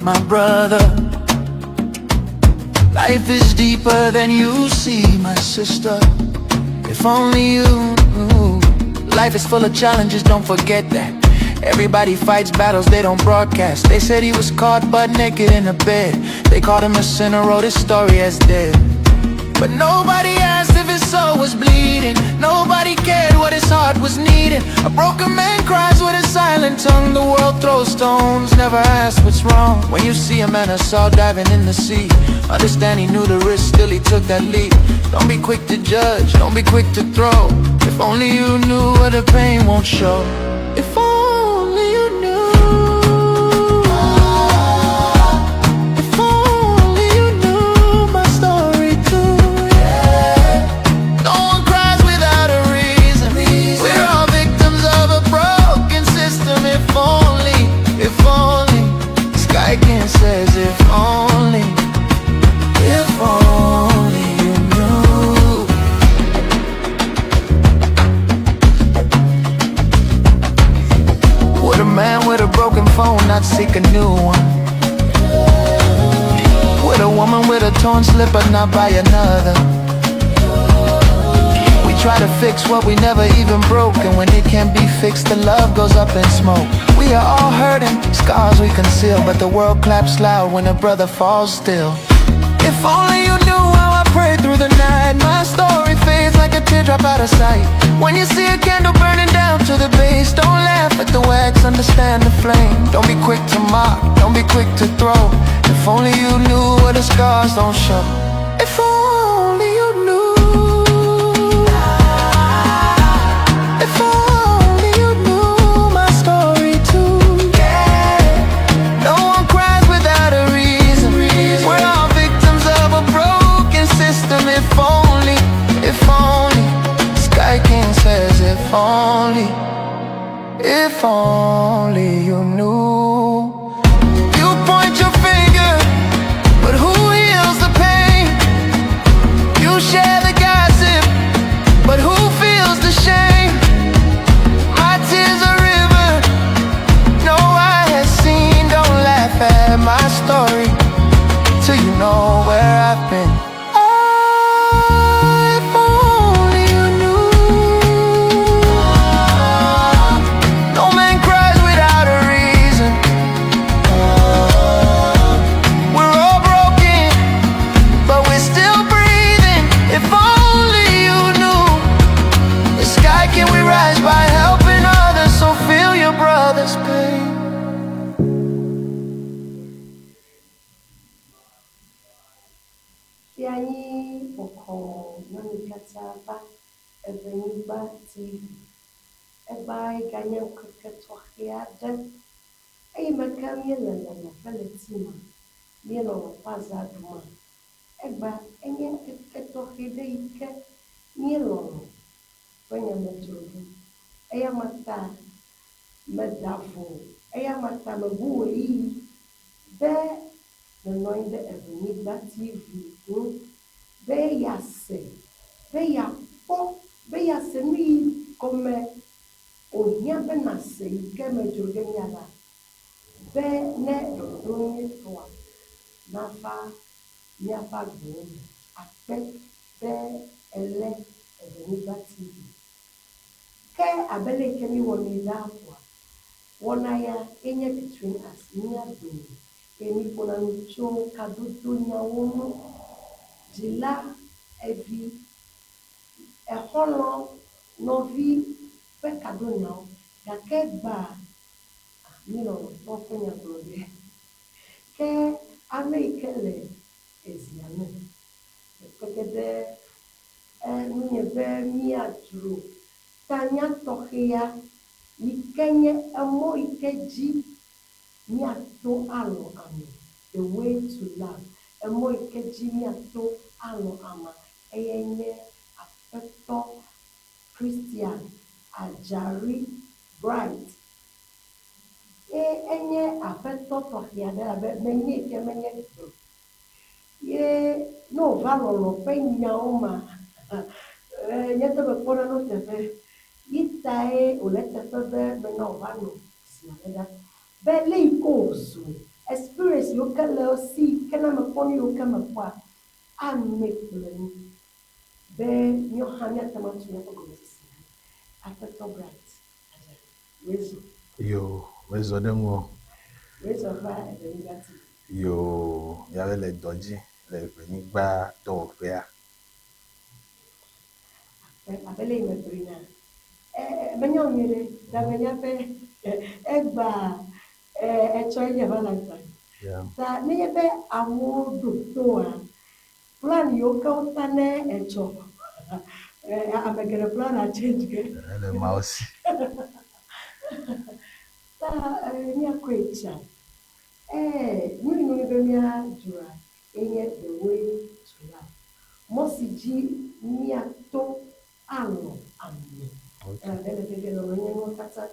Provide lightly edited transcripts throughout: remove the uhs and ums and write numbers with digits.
My brother, life is deeper than you see, my sister. If only you knew. Life is full of challenges, don't forget that. Everybody fights battles they don't broadcast. They said he was caught butt naked in a bed. They called him a sinner, wrote his story as dead. But nobody asked if his soul was bleeding. Nobody cared what his heart was needing. A broken man cries with a silent tongue. The world throws stones, never asks what's wrong. When you see a man I saw diving in the sea, understand he knew the risk, still he took that leap. Don't be quick to judge, don't be quick to throw. If only you knew where the pain won't show. If only you knew. If only you knew my story too, yeah. No one cries without a reason. We're all victims of a broken system. If only Sky King says if only you knew. Would a man with a broken phone not seek a new one? Would a woman with a torn slipper not buy another? We try to fix what we never even broke, and when it can't be fixed, the love goes up in smoke. We are all hurting, scars we conceal, but the world claps loud when a brother falls still. If only you knew how I prayed through the night. My story fades like a teardrop out of sight. When you see a candle burning down to the base, don't laugh at the wax, understand the flame. Don't be quick to mock, don't be quick to throw. If only you knew what the scars don't show. If only you knew. If only you knew my story too, yeah. No one cries without a reason. We're all victims of a broken system. If only Sky King says if only you knew. You point your finger, but who heals the pain? You share the gossip, but who feels the shame? My tears are river, no eye has seen. Don't laugh at my story till you know where I've been. Oh, if only you knew. No man cries without a reason. We're all broken, but we're still breathing. If only you knew. The sky can we rise by helping others, so feel your brother's pain. Tiani Boko, Manikataba, Eveniba TV, Ebai Ganyan Cricket Wahiada, Makamiela, Valetima, Milo Pazaduma, Eba, Enyan Ketohide, Milo, Benyamin, Eyamata, Medafo, Eyamata Mabui, Bear. The noise Eveniba TV, Beyase, Beyapo, Beyase, me come Onya Benase, Keme Jogeniala, Be ne Doni Toa, Nafa, Niapa Gone, Ape, Be Ele, Eveniba TV. Ke Abele Kemi Wonidapwa, Wonaya, Enya between us, Nia Bini. Emi pona nucho kadudu nyawono jila evi eholo novi pe kadu nyawo gakegba mino popo nyaglode ke amekele eziame pekede nunye be miatru tanya tohia ikenye amo ikeji Miato alo ama, the way to love. A more miato alo ama, eye afeto Christian Ajari Bright. Enye afeto tohiada menye kemenye do. Ye no valolo penya oma. Yete be pona no tefe. Itae olete febe me no vano. Sinada. Bele ikosu experience you can see can am upon you come up and make blame be your hand at the much you go after top right reason Yo, wezo dengo. reason why the negative Yo, yawe le doji le venigba to fea. abele me brina menyo nyere da menya pe egba cho ye valentine Yeah. ta ne be awo do to a plan yo ka utane echo amegere plan a change ke Le mouse. ta ni akwecha ni no be mi ajura enye the way to life mosiji ni ato alo ami bele bele no nye no kata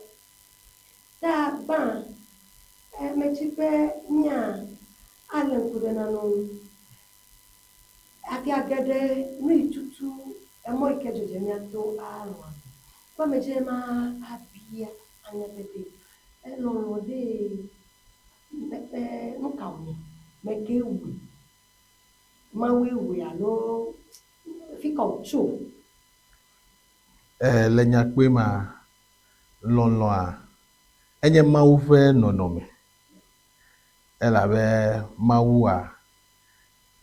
ta ba mechipe nya ale kude na no ati agade mi tutu emo ikejeje mi ato alo ami ba meje ma abia anya bebe lo de no kawo meke wu ma we alo fika ocho Le nyakpe ma lɔlɔ a enye Mawu ƒe nɔnɔme. Elabe Mawu a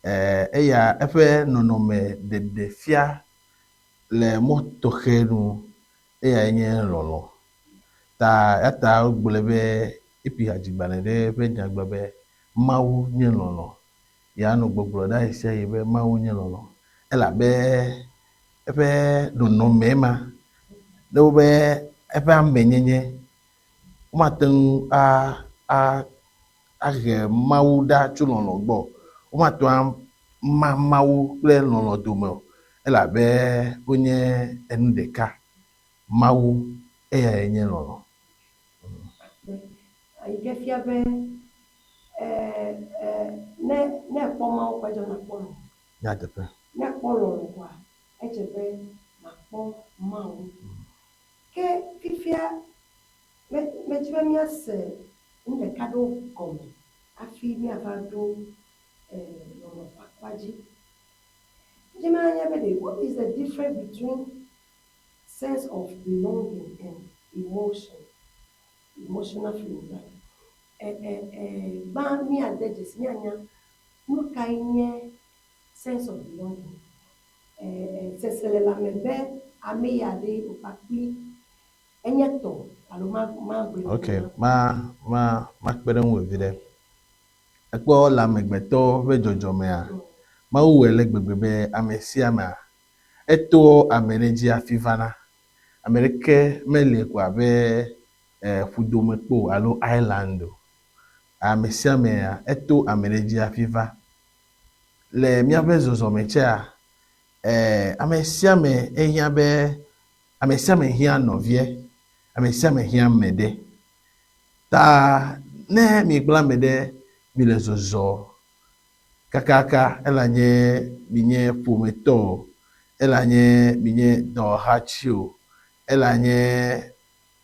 eya eƒe nɔnɔme ɖeɖe fia le mɔ tɔxɛ nu eya nye lɔlɔ. Ta yata gblɔe be epi hadzigbalẽ ɖe ƒe nyagbe be Mawu nye lɔlɔ. Ya no gbɔgblɔ ɖa sia yi be Mawu nye lɔlɔ. Elabe eƒe nɔnɔme ma ne wobe eƒe amenyenye womate ŋu ahe Mawu ɖa tso lɔlɔ gbɔ. Womate ŋu ama Mawu kple lɔlɔ dome o. Elabe wonye enu ɖeka. Mawu eyae nye lɔlɔ. ayike fia be ne kpɔ mawo ƒe dzɔ na kpɔ lɔ Nyateƒe. ne kpɔ lɔlɔ koa edze be na kpɔ mawo ke fifia medzi be miase nu ɖeka ɖo gɔme hafi miava ɖo lɔlɔ ƒe akpa dzi dzi me anya be ɖe what is the difference between sense of belonging and emotional feeling like ba mi ade dzesi mi anya nu kae nye sense of belonging sesele la me be ame ya ɖe wokpakpli enye tɔ alo ma gbe Okay, ma kpe ɖe ŋu vi ɖe. Ekpɔ le amegbetɔ ƒe dzɔdzɔmea, Mawu wɔe le gbegbe be ame sia amea eto ame ɖe dzi hafi vana. Ame ɖeke meli ko abe ƒudome kpo alo island o. Ame sia amea eto ame ɖe dzi hafi va. Le míaƒe zɔzɔme tsea, ame sia ame ehiã be ame sia ame hiã nɔvie, ame sia ame hiã ame ɖe. Ta ne mi kple ame ɖe mi le zɔzɔ kakaka elanye mi nye ƒometɔ o, elanye mi nye dɔwɔhatsi o, elanye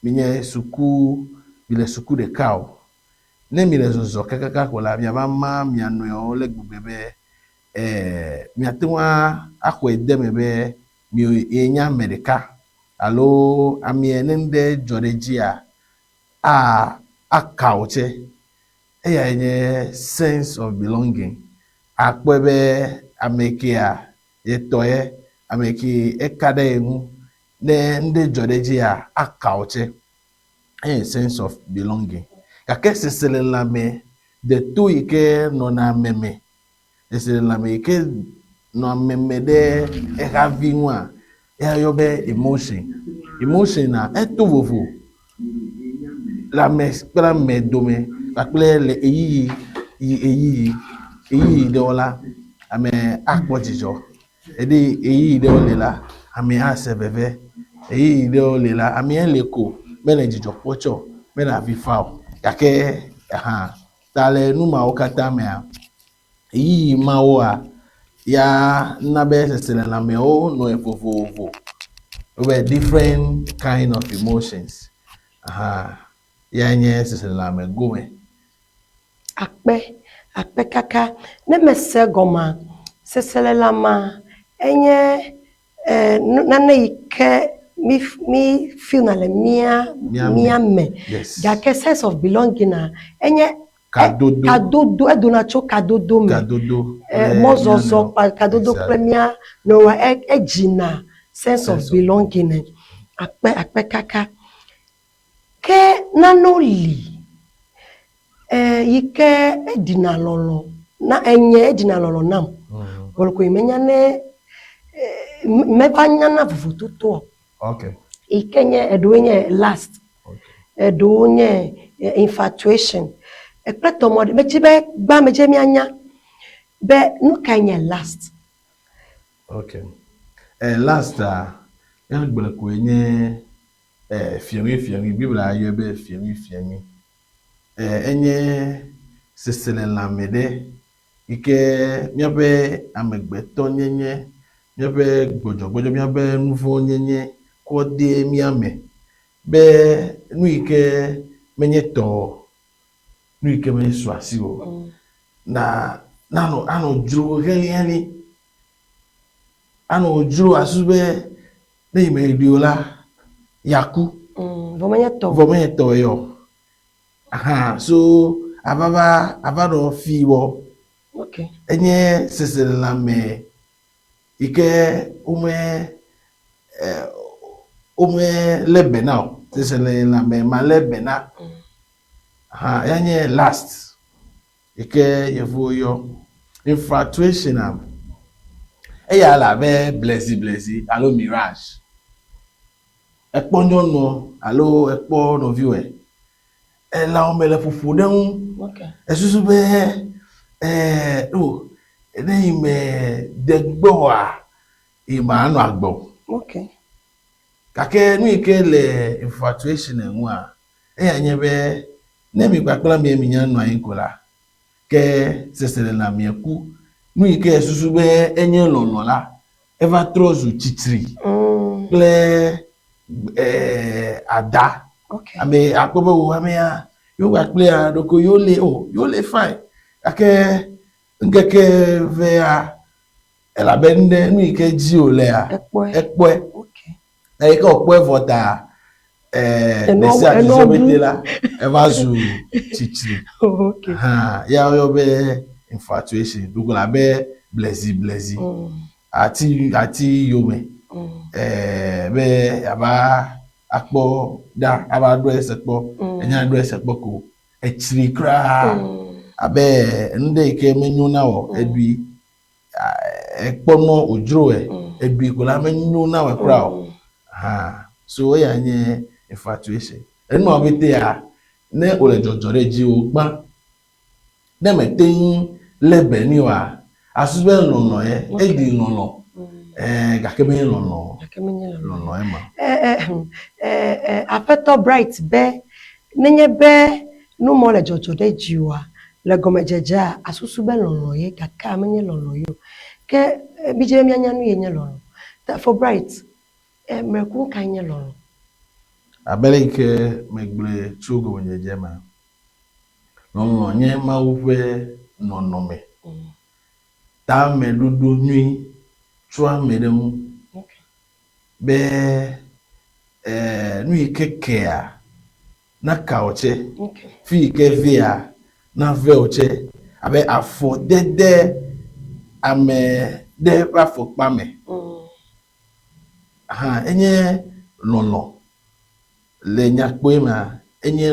mi nye mi le suku ɖeka o. Ne mi le zɔzɔ kakaka ko la miava ma mia nɔewo le gbegbe be miate ŋu axɔe de me be mi yenye ame ɖeka alo amie ne ŋɖe dzɔ ɖe dzia aka wo tse. Eya nye sense of belonging. Akpɔe be ame kea yetɔ ye, ame ke eka ɖe ye ŋu ne ŋɖe dzɔ ɖe dzia aka wo tse. Enye sense of belonging. Gake seselelãme deto yi ke nɔna meme, seselelãme yi ke nɔ meme ɖe ehavi ŋua, eya yɔ be emotion. Emotion na eto vovo le ame kple ame dome kpakple le eyiyi ɖewo la, ame akpɔ dzidzɔ. Eɖe eyiyi ɖewo le la, ame ase veve. Eyiyi ɖewo le la, ame le ko mele dzidzɔ kpɔ tsɔ, mele avi fa o. Gake ta le nu mawo katã mea, eyiyi mawoa ya na be seselelãmewo nɔe vovovo. Wobe different kind of emotions. Ya nye seselelãme gome. akpe kaka ne mese goma seselela ma enye nane ike mi feel na le mia me Yes. the sense of belonging na enye Kadodo. kadodo edona cho kadodo me Kadodo. mozozo kadodo Exactly. premia no ejina sense of belonging akpe kaka ke nanoli ike edina lolo na enye edina lolo nam bolko imenya ne mebanya na vuvututo Okay. ikenye edoenye last edoenye infatuation ekpreto mod mechibe gba meje mianya be nukenye last. Okay. Last yan gbele ko enye fiemi bibla ayo be fiemi enye sesele lamede ike miabe amegbeto nyenye miabe gbojo miabe nuvo nyenye ko de miame be nu ike menye to nu ike menye swasi o na ano juro heli ano juro asube ne imediola yaku vomenye to yo so abado fiwo Okay. enye sesele la me ike ume lebena sesele la me ma lebena enye last ike yevo yo infatuation eya la be blessy alo mirage ekponyo no alo ekpo no viewer la omele fufu den Okay. esusu be ime degbo ima anu agbo Okay. kake nu ike le infatuation enwa eya be ne mi gbakla mi eminya nu ayinkola ke sesele na mi eku nu ike esusu be enye lonola eva trozu chitri ple ada Okay. ame akobo wo ame ya yo gba ple adoko yo le fine kake ngeke ve ya elabende nu ike ji ole ya ekpo Okay. na ike okpo evota desi ajijo betela eva zu chitri Okay. ya yo be infatuation dugola be blessy ati yome be aba akpo da aba do esepo enya do esepo ko echiri kra abe nde ike menyu na wo edui ekpo no ojuro edui ko la menyu na wo kra o so ya nye infatuation enu obete ya ne ole jojore ji o gba ne metin lebe ni wa asube lono edi lono gakebe lono ma afeto bright be nenye be no mo le jojo de jiwa le gomejeja asusu be lono ye kaka menye lono yo ke bije mi anya nu ye nye lono for bright meku kan nye lono abele ike megble chugo wenyeje ma lono nye ma uwe nono me ta me dudu nui chua medemu be nu ike a na ka oche fi ike via na ve oche abe afo dede ame de afo pame enye lono le nyakpo ma enye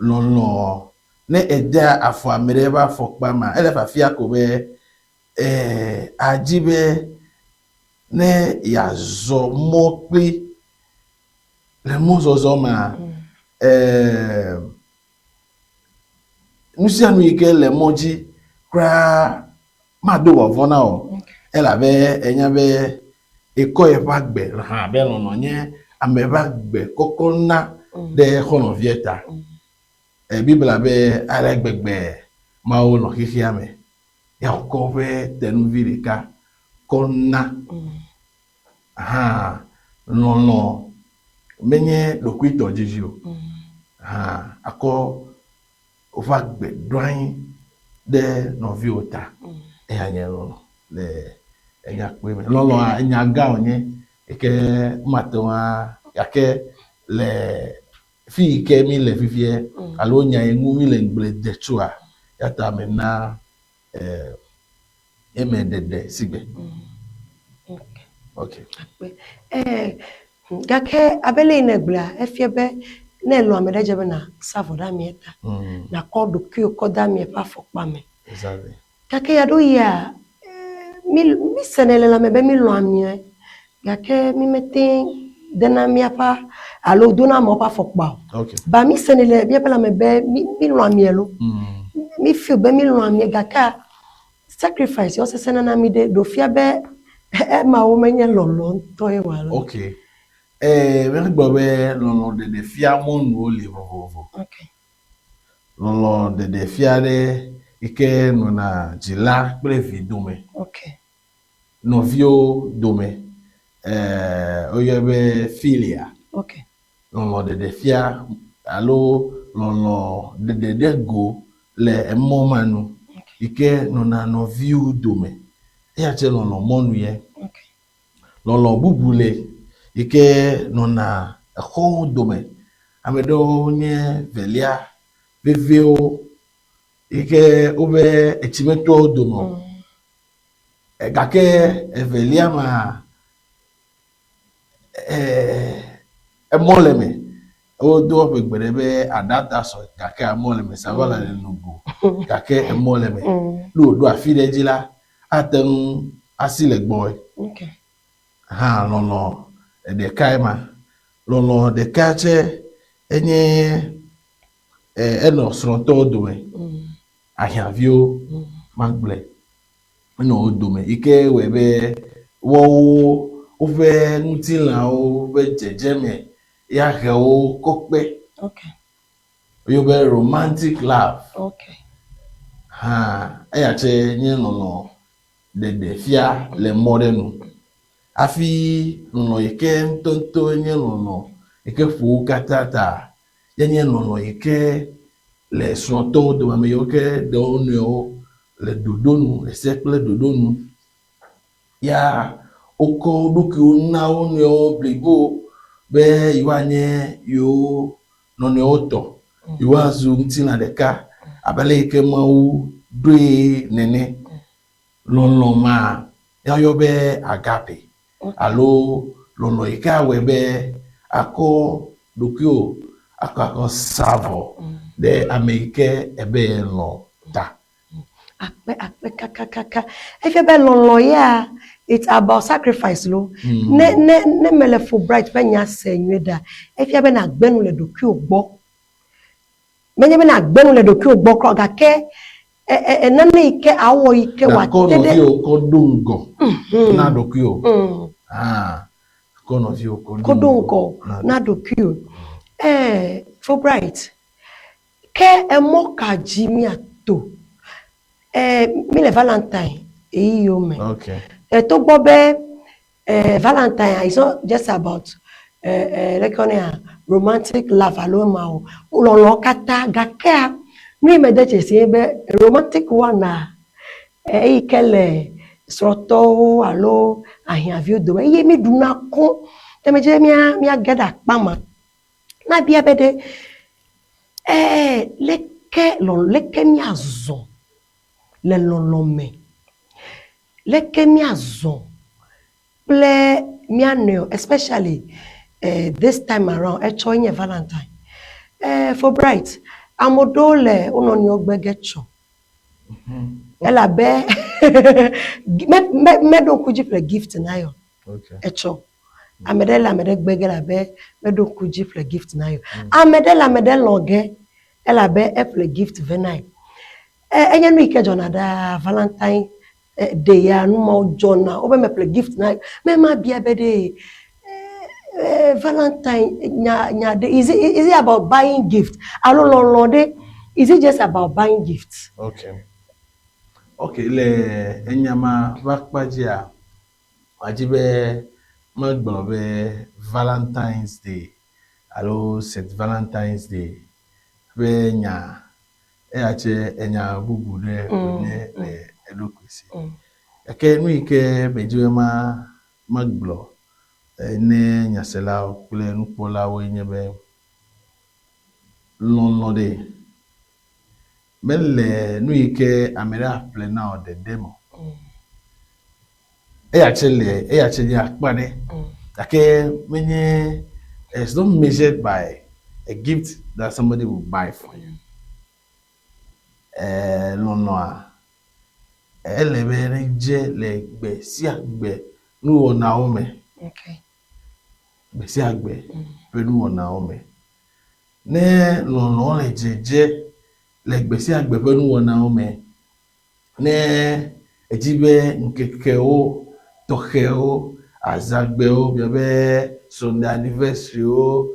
lono ne eda afo amere ba afo pama ele fa fia ko be ajibe ne ya zo mo pe le mo zo ma nusi anu ike le moji kra ma do wo vona o ela be enya be eko e ba gbe be lono nye ame ba gbe kokona de hono vieta bibla be ara gbegbe ma o lo kiki ame ya ko be tenu virika kona lono menye lokwito jijio ako va gbedoin de novio ta e anye lo le enya pe me lo enya ga onye ke matwa yake le fi ke mi le fifie alo nya engu mi le ngble de tua yata me na eme de sigbe okay gake abele inegla efiebe na lo amede jebe na savoda mieta na kodu kio koda mi pa fokpa me exactly gake ya do ya mi senele la mebe mi lo amie gake mi metin dena mi pa alo dona mo pa fokpa okay ba mi senele bi pa la mebe mi lo amie lo mi feel be mi lo amie gaka sacrifice yo se senana mi de do fia be ma wo menye lolo to e wala okay me gbo be lolo de fia mo nu le vovo okay lolo de fia de ike no na jila previ dome okay novio dome oyebe filia okay lolo de fia alo lolo de go le emo manu ike no na novio dome ya che lolo monu ye okay lolo bubule ike no na ho dome amedo nye velia veveo ike obe echimeto dono gake velia ma emoleme o do begbere be adata so gake emoleme savala le nugo gake emoleme lu do afide jila aten asile gboy okay ha lolo de kaima lolo de kache enye eno sronto dome ahiavio magble no dome ike webe wo ove ntila o be jejeme ya he o kokpe okay yo be romantic love okay ha ya che nye no de fia le modenu afi no ike ntonto nye no ike fu katata yenye no ike le sronto de me yo ke de onyo le dodonu le sekle dodonu ya oko duku na onyo blibo be iwanye yo no ne oto iwazu ntina deka abale ike mawu dwe nene lolo ma ya yo be agape alo lolo ike awebe ako dokio ako savo de Amerike ebe lo ta akpe kaka if be lolo ya it's about sacrifice lo ne mele for bright penya senweda if be na gbenu le doku ogbo menye be na gbenu le doku ogbo kro gake nane ike awo ike wa tede ko dungo na dokio kono vio ko dungo na doku for bright ke emoka jimi ato mi le valentine eyo me okay to gbo be valentine is not just about like on a romantic love alone ma o lo kata gake mi me de chese be romantic one na ikele sroto alo ahiavio do ye mi duna ko te me je mi ageda pama na bia be de leke mi azon le lolome leke mi azon ple mi aneo especially this time around enye valentine for bright amodole uno ni ogbegecho ela be me don kuji ple gift na yo okay echo amede gbegela be me don kuji ple gift na yo amede longe ela be ple gift venai enye no ike jona da valentine day ya no mo jona obe me ple gift na me ma bia be de valentine nya de is it about buying gift alo de is it just about buying gifts okay le enyama vakpajia ajibe magbo be Valentine's Day alo St. Valentine's Day be nya ache enya bubu ne ne elokwesi ake nu ike bejiwe magblo ne nyasela kule nupola we nyebe lonlode mele nu ike amera plena o de demo ache ya akpane ake menye it's not measured by a gift that somebody will buy for you. Lonoa elebere je le gbe si agbe nu ona ome. Okay. Gbe si agbe pelu ona ome. Ne lono le jeje le gbe si agbe pelu ona ome. Ne ejibe nkeke o toke o azagbe o biabe Sunday anniversary o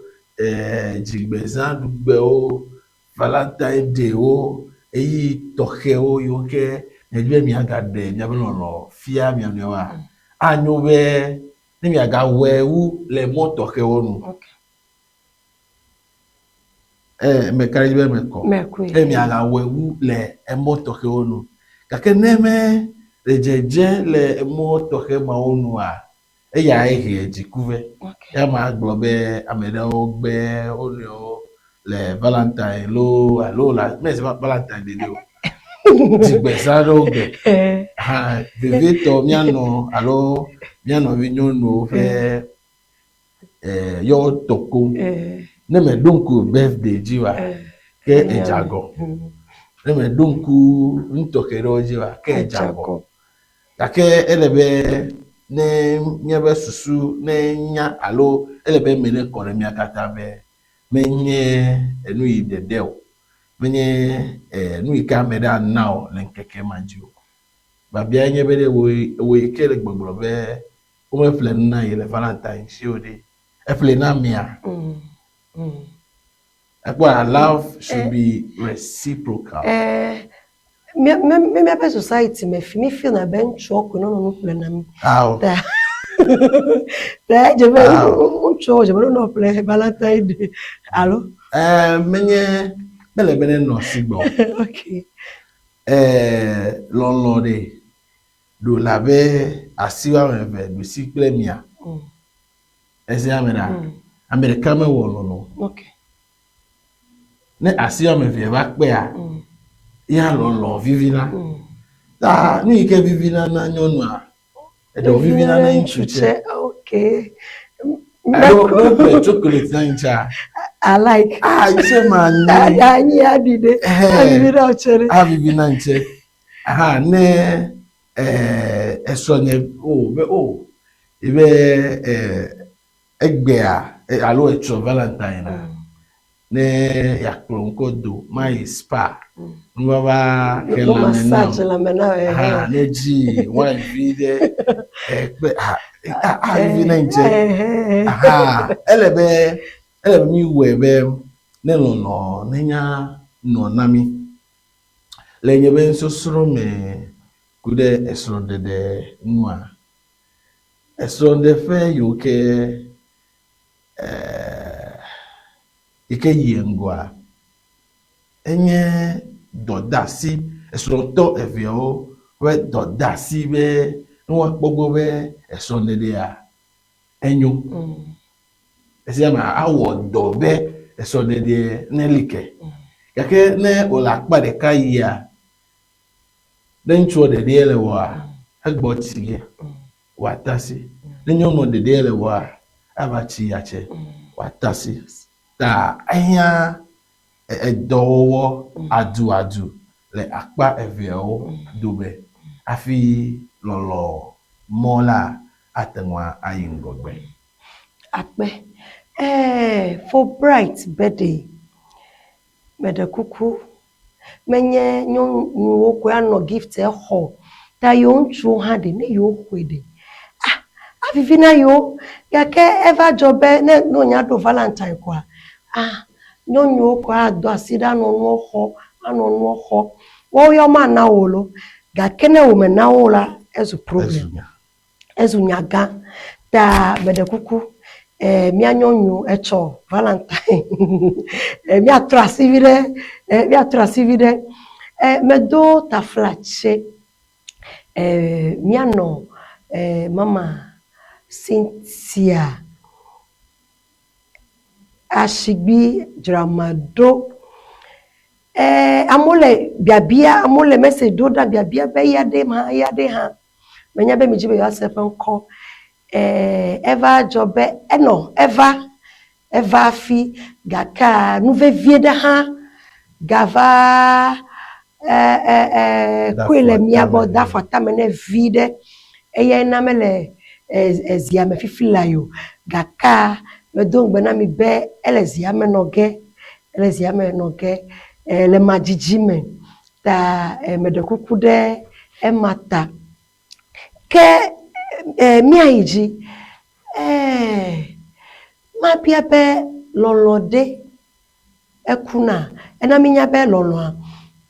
jigbezan dugbe o Valentine Day o eyi toke o yoke ejbe mi aga de nyabe lono fia mi anewa anyo be ni mi aga wewu le mo toke o nu Okay. me karibe me ko mi aga wewu le mo toke o nu kake neme le jeje le mo toke ma onu a eya ehe jikuve ya ma gbobe ameda ogbe onio le Valentine lo la mais Valentine de lo jigbesa do gbe ha vivito miano alo miano vinyonu fe yo toko ne me donku birthday jiwa ke ejago ne me donku ntokero jiwa ke ejago ake elebe ne nyebe susu ne nya alo elebe mene kore mi akata be menye enu idedeo menye nu ika meda now le nkeke manjio ba bia nyebe de wo ikele gbogboro be o me fle na ile Valentine si ode e fle na mia akwa love should be reciprocal me be society me feel na bench work no plan na me je be je be no plan Valentine Day allo menye bele bele no sigbo okay lonlode do lave asiwa meve do sikle mia ese amena america me wo no okay ne asiwa meve ba pe a ya lo vivina ta ni ike vivina na nyonu a edo vivina na inchuche okay I don't play chocolate na incha I like you say man ya did vivina nche aha ne esonye ibe egbe a alo echo Valentine na ne yakronko do my spa nwaba no massage la mena ne ji one video vivina nche elebe mi webe ne lono nenya no nami lenye ben sosoro me kude esronde de nwa esronde fe yoke ike yengwa enye dodasi esronto evio we dodasi be nwa gbogbo be esronde de a enyo esi ama awo dobe esronde de nelike yake ne ola pade kaya den chuo de ele wa agbo tie watasi den yomo de ele wa abachi yache watasi ta anya edowo adu le akpa eveo dobe afi lolo mola atenwa ayingogbe akpe for bright birthday mede kuku menye nyo ko ano gift ho ta yo nchu ha de ne yo kwede avivina yo yake ever jobe ne no nya do Valentine kwa nyo ko ado asida no ho ano no ho wo yo ma na wolo ga kene wo me na wola ezu problem ezu nyaga ta mede kuku mi anyonyo echo Valentine. Mi atrasivide, mi atrasivide. Me do ta flache. Mi ano mama Cynthia Ashigbi Dramado. Amole biabia amole message do da biabia be yade ha. Menya be mi jibe yourself enko. Eva jobe no eva fi gaka nouve vie de ha gava kwele miabo da fata mene vide eye na mele ezia me fifila yo gaka me do ngbe na mi be elezia me noge le majiji me ta me de kukude emata ke mi ayiji ma bia be lolode ekuna ena minya be lolo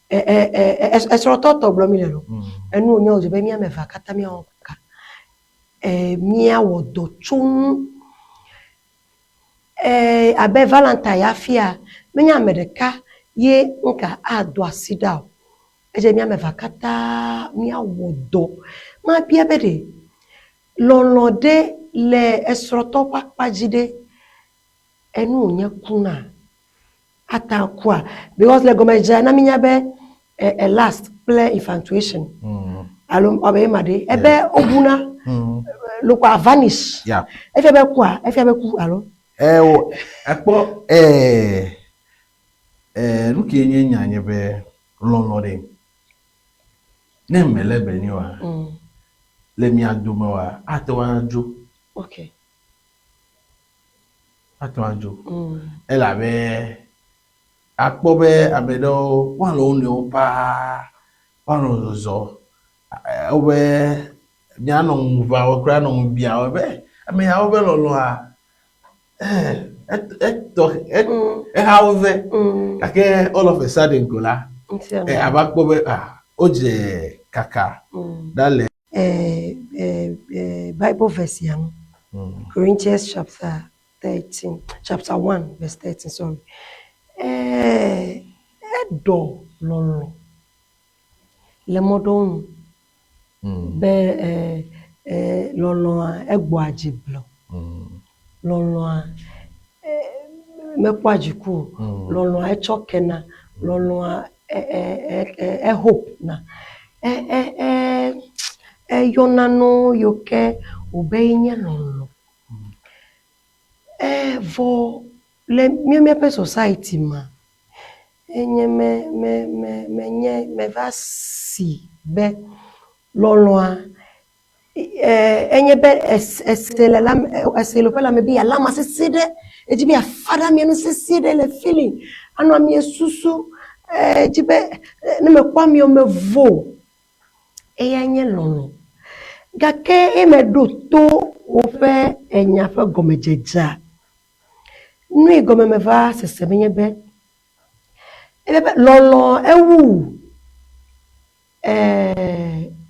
esroto to blo mi lelo enu onya oje be mi amefa kata mi onka mi awodo chun abe Valentine afia minya medeka ye nka ado asida eje mi amefa kata mi awodo ma bia be de lolode le esroto pakpajide enu onya kuna atakwa because le gomeja na minya be last play infatuation alo obe made ebe obuna lokwa vanish Yeah. efe be ku alo Akpo look yenye nyanye be lolode. Ne mele beni wa. Le mi adume wa atwanjo. okay Atwanjo. Ela be akpo be abedo wan lo ni opa wan lo zo. Obe nyano mva okra no bia obe ame ya obe lolo a how kake all of a sudden kola abakpo be oje kaka dale Bible verse yang Corinthians chapter 1 verse 13 sorry edo lolo le modon be lolo egbo ajiblo lolo mekwajiku lolo echokena lolo hope na yonano yoke obeinye lolo vo le mi pe society ma enye me va si be lolo enye be esele pela me bi ala masiside ejibi afada mi no siside le feeling ano mi susu ejibe ne me kwa mi o me vo enye lolo gake e me do to o fe enya fe gomejeja nu igome me va sese menye be lolo ewu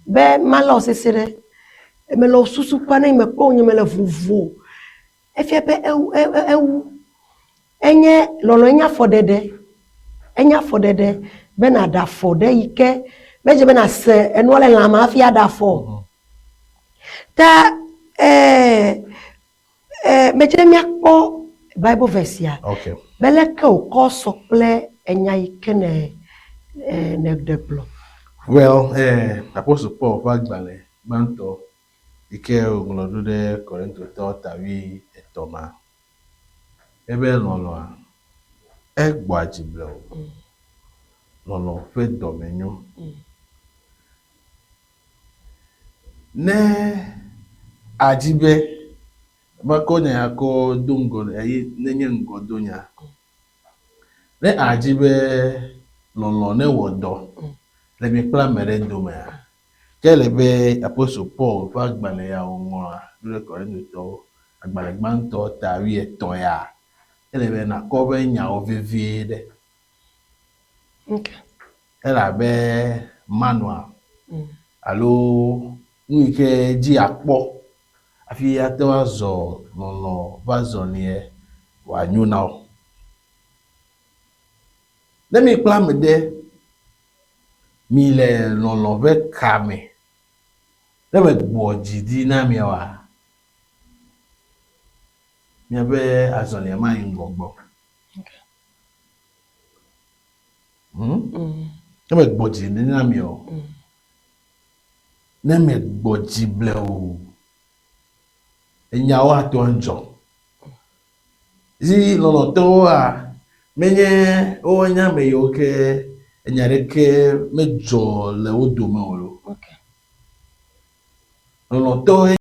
be malo siside me lo susu pana me ko onye me le vuvu efia be ewu enye lolo enya fodede be na da fode ike beje be na se enu ole la ma afia da fo ta meje mi akpo Bible verse ya okay beleke o ko sople enya ike ne de blo well apostle Paul fagbale banto ike oglodo de Korinto tawi etoma ebe lolo a egbo ajiblo lolo fe domenyo ne ajibe bakonya yako dungo nenye ngodonya ne ajibe lolo ne wodo le mi pla mere doma kele be apostle Paul fagbale ya onwa le Korinto agbale gbanto tawi etoya ele be na ko be nya ovivie de okay ela be manual alo nwike ji akpo afi ate wazɔ lɔlɔ va zɔ neɛ w'anyo na wo ne mi kpla me ɖe mi le lɔlɔ ƒe kame ne me gbɔ dzi di na miawoa miaƒe azɔlia ma yi ŋgɔgbɔ ne me gbɔ dzi di na mi o ne me gbɔ dzi ble o enyawo ato adzɔ zi lɔlɔtɔwoa menye wo nya me yiwo ke enya ɖeke medzɔ le wo dome o lo lɔlɔtɔwo